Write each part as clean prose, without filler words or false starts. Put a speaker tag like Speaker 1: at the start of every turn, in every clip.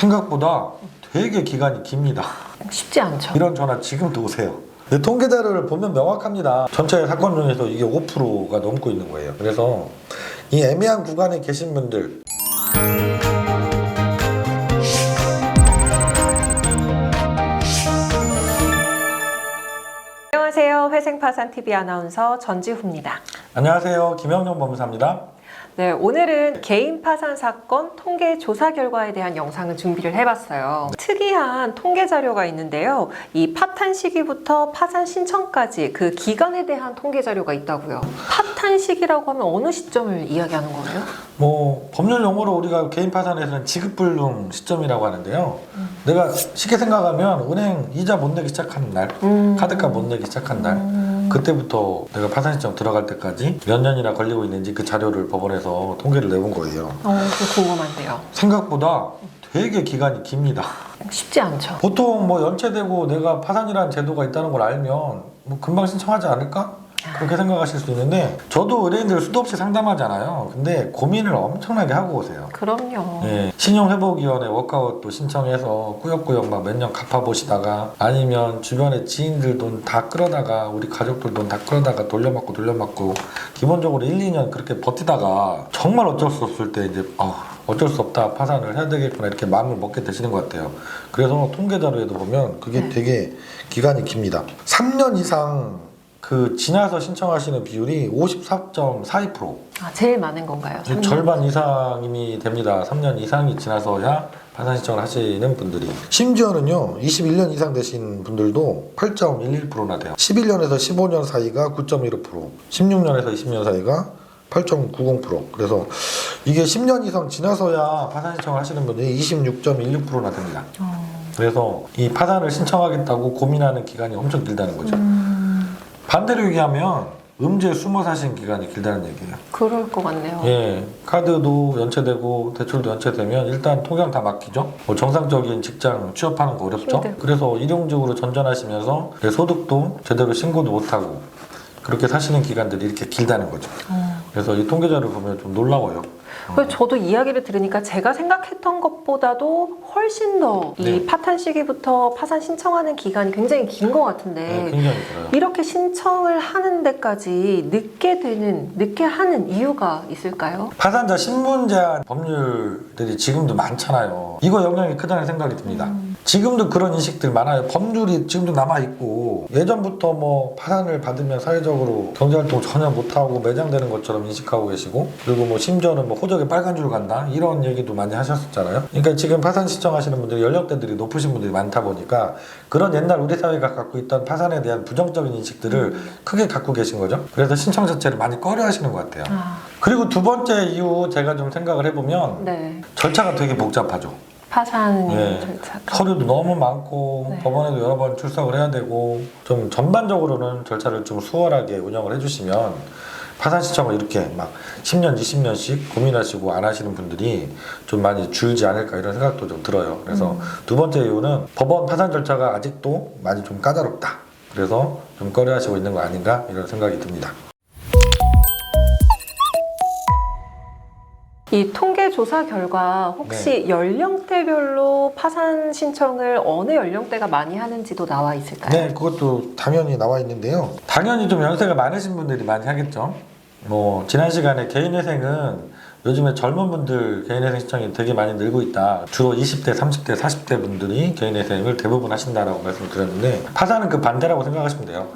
Speaker 1: 생각보다 되게 기간이 깁니다.
Speaker 2: 쉽지 않죠.
Speaker 1: 이런 전화 지금도 오세요. 근데 통계 자료를 보면 명확합니다. 전체 사건 중에서 이게 5%가 넘고 있는 거예요. 그래서 이 애매한 구간에 계신 분들,
Speaker 2: 안녕하세요. 회생파산TV 아나운서 전지후입니다.
Speaker 1: 안녕하세요. 김영정 법무사입니다.
Speaker 2: 네, 오늘은 개인 파산 사건 통계 조사 결과에 대한 영상을 준비를 해봤어요. 특이한 통계 자료가 있는데요. 이 파탄 시기부터 파산 신청까지 그 기간에 대한 통계 자료가 있다고요. 파탄 시기라고 하면 어느 시점을 이야기하는 거예요?
Speaker 1: 법률 용어로 우리가 개인 파산에서는 지급불능 시점이라고 하는데요. 내가 쉽게 생각하면 은행 이자 못 내기 시작하는 날, 카드값 못 내기 시작한 날, 그때부터 내가 파산 신청 들어갈 때까지 몇 년이나 걸리고 있는지 그 자료를 법원에서 통계를 내본 거예요.
Speaker 2: 그거 궁금한데요.
Speaker 1: 생각보다 되게 기간이 깁니다.
Speaker 2: 쉽지 않죠.
Speaker 1: 보통 연체되고 내가 파산이라는 제도가 있다는 걸 알면 금방 신청하지 않을까? 그렇게 생각하실 수 있는데, 저도 의뢰인들 수도 없이 상담하잖아요. 근데 고민을 엄청나게 하고 오세요.
Speaker 2: 그럼요.
Speaker 1: 예, 신용회복위원회 워크아웃도 신청해서 꾸역꾸역 막 몇 년 갚아보시다가, 아니면 주변에 지인들 돈 다 끌어다가, 우리 가족들 돈 다 끌어다가 돌려막고 기본적으로 1, 2년 그렇게 버티다가 정말 어쩔 수 없을 때 이제 어쩔 수 없다, 파산을 해야 되겠구나, 이렇게 마음을 먹게 되시는 것 같아요. 그래서 통계 자료에도 보면 그게 되게 기간이 깁니다. 3년 이상 지나서 신청하시는 비율이 54.42%.
Speaker 2: 제일 많은 건가요?
Speaker 1: 절반 이상이 됩니다. 3년 이상이 지나서야 파산 신청을 하시는 분들이. 심지어는요, 21년 이상 되신 분들도 8.11%나 돼요. 11년에서 15년 사이가 9.15%, 16년에서 20년 사이가 8.90%. 그래서 이게 10년 이상 지나서야 파산 신청을 하시는 분들이 26.16%나 됩니다. 그래서 이 파산을 신청하겠다고 고민하는 기간이 엄청 길다는 거죠. 반대로 얘기하면 음주에 숨어 사신 기간이 길다는 얘기예요.
Speaker 2: 그럴 것 같네요.
Speaker 1: 예, 카드도 연체되고 대출도 연체되면 일단 통장 다 막히죠. 정상적인 직장 취업하는 거 어렵죠.
Speaker 2: 네.
Speaker 1: 그래서 일용직으로 전전하시면서 내 소득도 제대로 신고도 못하고 그렇게 사시는 기간들이 이렇게 길다는 거죠. 그래서 이 통계자를 보면 좀 놀라워요.
Speaker 2: 그래서 저도 이야기를 들으니까 제가 생각했던 것보다도 훨씬 더 이 파탄 시기부터 파산 신청하는 기간이 굉장히 긴 것 같은데,
Speaker 1: 네, 굉장히 길어요.
Speaker 2: 이렇게 신청을 하는 데까지 늦게 하는 이유가 있을까요?
Speaker 1: 파산자 신문 제한 법률들이 지금도 많잖아요. 이거 영향이 크다는 생각이 듭니다. 지금도 그런 인식들 많아요. 법률이 지금도 남아있고, 예전부터 파산을 받으면 사회적으로 경제활동 전혀 못하고 매장되는 것처럼 인식하고 계시고, 그리고 심지어는 호적에 빨간 줄 간다, 이런 얘기도 많이 하셨었잖아요. 그러니까 지금 파산 신청하시는 분들이 연령대들이 높으신 분들이 많다 보니까 그런 옛날 우리 사회가 갖고 있던 파산에 대한 부정적인 인식들을 크게 갖고 계신 거죠. 그래서 신청 자체를 많이 꺼려 하시는 것 같아요. 그리고 두 번째 이유, 제가 좀 생각을 해보면 절차가 되게 복잡하죠.
Speaker 2: 파산 절차가.
Speaker 1: 서류도 너무 많고 법원에도 여러 번 출석을 해야 되고, 좀 전반적으로는 절차를 좀 수월하게 운영을 해주시면 파산 신청을 이렇게 10년, 20년씩 고민하시고 안 하시는 분들이 좀 많이 줄지 않을까, 이런 생각도 좀 들어요. 그래서 두 번째 이유는 법원 파산 절차가 아직도 많이 좀 까다롭다. 그래서 좀 꺼려하시고 있는 거 아닌가, 이런 생각이 듭니다.
Speaker 2: 이 통계 조사 결과 혹시 연령대별로 파산 신청을 어느 연령대가 많이 하는지도 나와 있을까요?
Speaker 1: 네, 그것도 당연히 나와 있는데요. 당연히 좀 연세가 많으신 분들이 많이 하겠죠. 지난 시간에 개인회생은 요즘에 젊은 분들 개인회생 신청이 되게 많이 늘고 있다. 주로 20대, 30대, 40대 분들이 개인회생을 대부분 하신다라고 말씀을 드렸는데, 파산은 그 반대라고 생각하시면 돼요.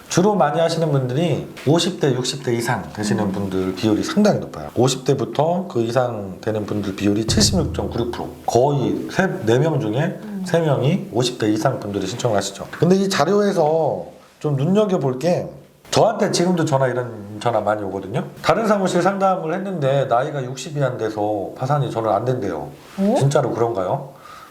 Speaker 1: 주로 많이 하시는 분들이 50대, 60대 이상 되시는 분들 비율이 상당히 높아요. 50대부터 그 이상 되는 분들 비율이 76.96%. 거의 4명 중에 3명이 50대 이상 분들이 신청을 하시죠. 근데 이 자료에서 좀 눈여겨볼 게, 저한테 지금도 이런 전화 많이 오거든요. 다른 사무실 상담을 했는데 나이가 60이 안 돼서 파산이 저는 안 된대요. 진짜로 그런가요?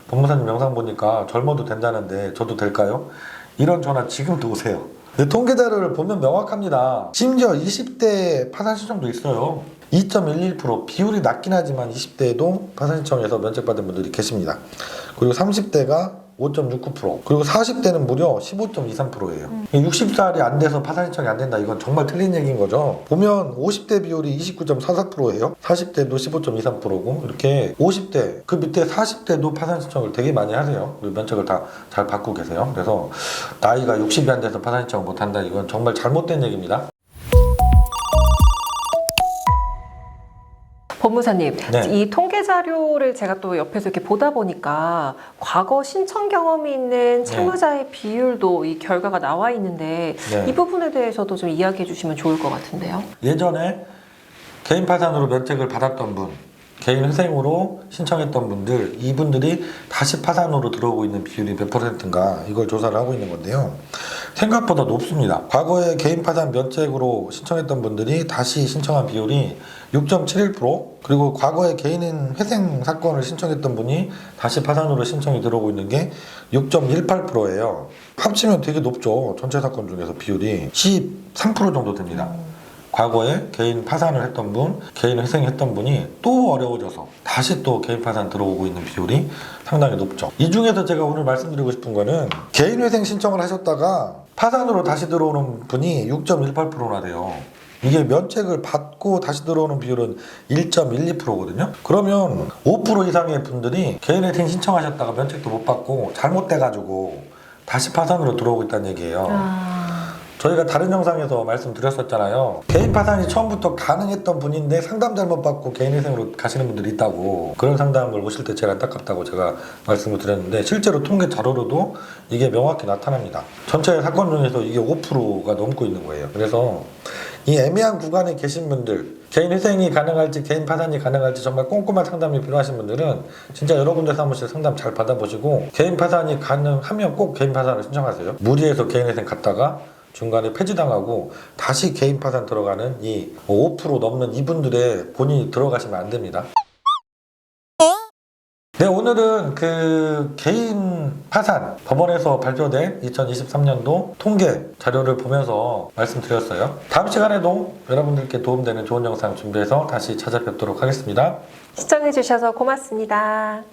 Speaker 1: 법무사님 영상 보니까 젊어도 된다는데 저도 될까요? 이런 전화 지금도 오세요. 근데 통계 자료를 보면 명확합니다. 심지어 20대 파산 신청도 있어요. 2.11%, 비율이 낮긴 하지만 20대에도 파산 신청에서 면책받은 분들이 계십니다. 그리고 30대가 5.69%, 그리고 40대는 무려 15.23%예요. 60살이 안 돼서 파산 신청이 안 된다, 이건 정말 틀린 얘기인 거죠. 보면 50대 비율이 29.44%예요. 40대도 15.23%고, 이렇게 50대, 그 밑에 40대도 파산 신청을 되게 많이 하세요. 그리고 면책을 다 잘 받고 계세요. 그래서 나이가 60이 안 돼서 파산 신청을 못 한다, 이건 정말 잘못된 얘기입니다.
Speaker 2: 법무사님,
Speaker 1: 네.
Speaker 2: 이 통계 자료를 제가 또 옆에서 이렇게 보다 보니까 과거 신청 경험이 있는 채무자의 비율도 이 결과가 나와 있는데
Speaker 1: 네.
Speaker 2: 이 부분에 대해서도 좀 이야기해 주시면 좋을 것 같은데요.
Speaker 1: 예전에 개인 파산으로 면책을 받았던 분, 개인 회생으로 신청했던 분들, 이분들이 다시 파산으로 들어오고 있는 비율이 몇 %인가, 이걸 조사를 하고 있는 건데요. 생각보다 높습니다. 과거에 개인 파산 면책으로 신청했던 분들이 다시 신청한 비율이 6.71%, 그리고 과거에 개인 회생 사건을 신청했던 분이 다시 파산으로 신청이 들어오고 있는 게 6.18%예요. 합치면 되게 높죠. 전체 사건 중에서 비율이 13% 정도 됩니다. 과거에 개인 파산을 했던 분, 개인 회생했던 분이 또 어려워져서 다시 또 개인 파산 들어오고 있는 비율이 상당히 높죠. 이 중에서 제가 오늘 말씀드리고 싶은 거는 개인 회생 신청을 하셨다가 파산으로 다시 들어오는 분이 6.18%나 돼요. 이게 면책을 받고 다시 들어오는 비율은 1.12%거든요. 그러면 5% 이상의 분들이 개인 회생 신청하셨다가 면책도 못 받고 잘못돼가지고 다시 파산으로 들어오고 있다는 얘기예요. 저희가 다른 영상에서 말씀드렸었잖아요. 개인 파산이 처음부터 가능했던 분인데 상담 잘못 받고 개인 회생으로 가시는 분들이 있다고. 그런 상담을 오실 때 제일 안타깝다고 제가 말씀을 드렸는데, 실제로 통계 자료로도 이게 명확히 나타납니다. 전체 사건 중에서 이게 5%가 넘고 있는 거예요. 그래서 이 애매한 구간에 계신 분들, 개인 회생이 가능할지 개인 파산이 가능할지 정말 꼼꼼한 상담이 필요하신 분들은 진짜 여러 군데 사무실 상담 잘 받아보시고, 개인 파산이 가능하면 꼭 개인 파산을 신청하세요. 무리해서 개인 회생 갔다가 중간에 폐지당하고 다시 개인 파산 들어가는 이 5% 넘는 이분들의 본인이 들어가시면 안 됩니다. 네, 오늘은 그 개인 파산 법원에서 발표된 2023년도 통계 자료를 보면서 말씀드렸어요. 다음 시간에도 여러분들께 도움되는 좋은 영상 준비해서 다시 찾아뵙도록 하겠습니다.
Speaker 2: 시청해 주셔서 고맙습니다.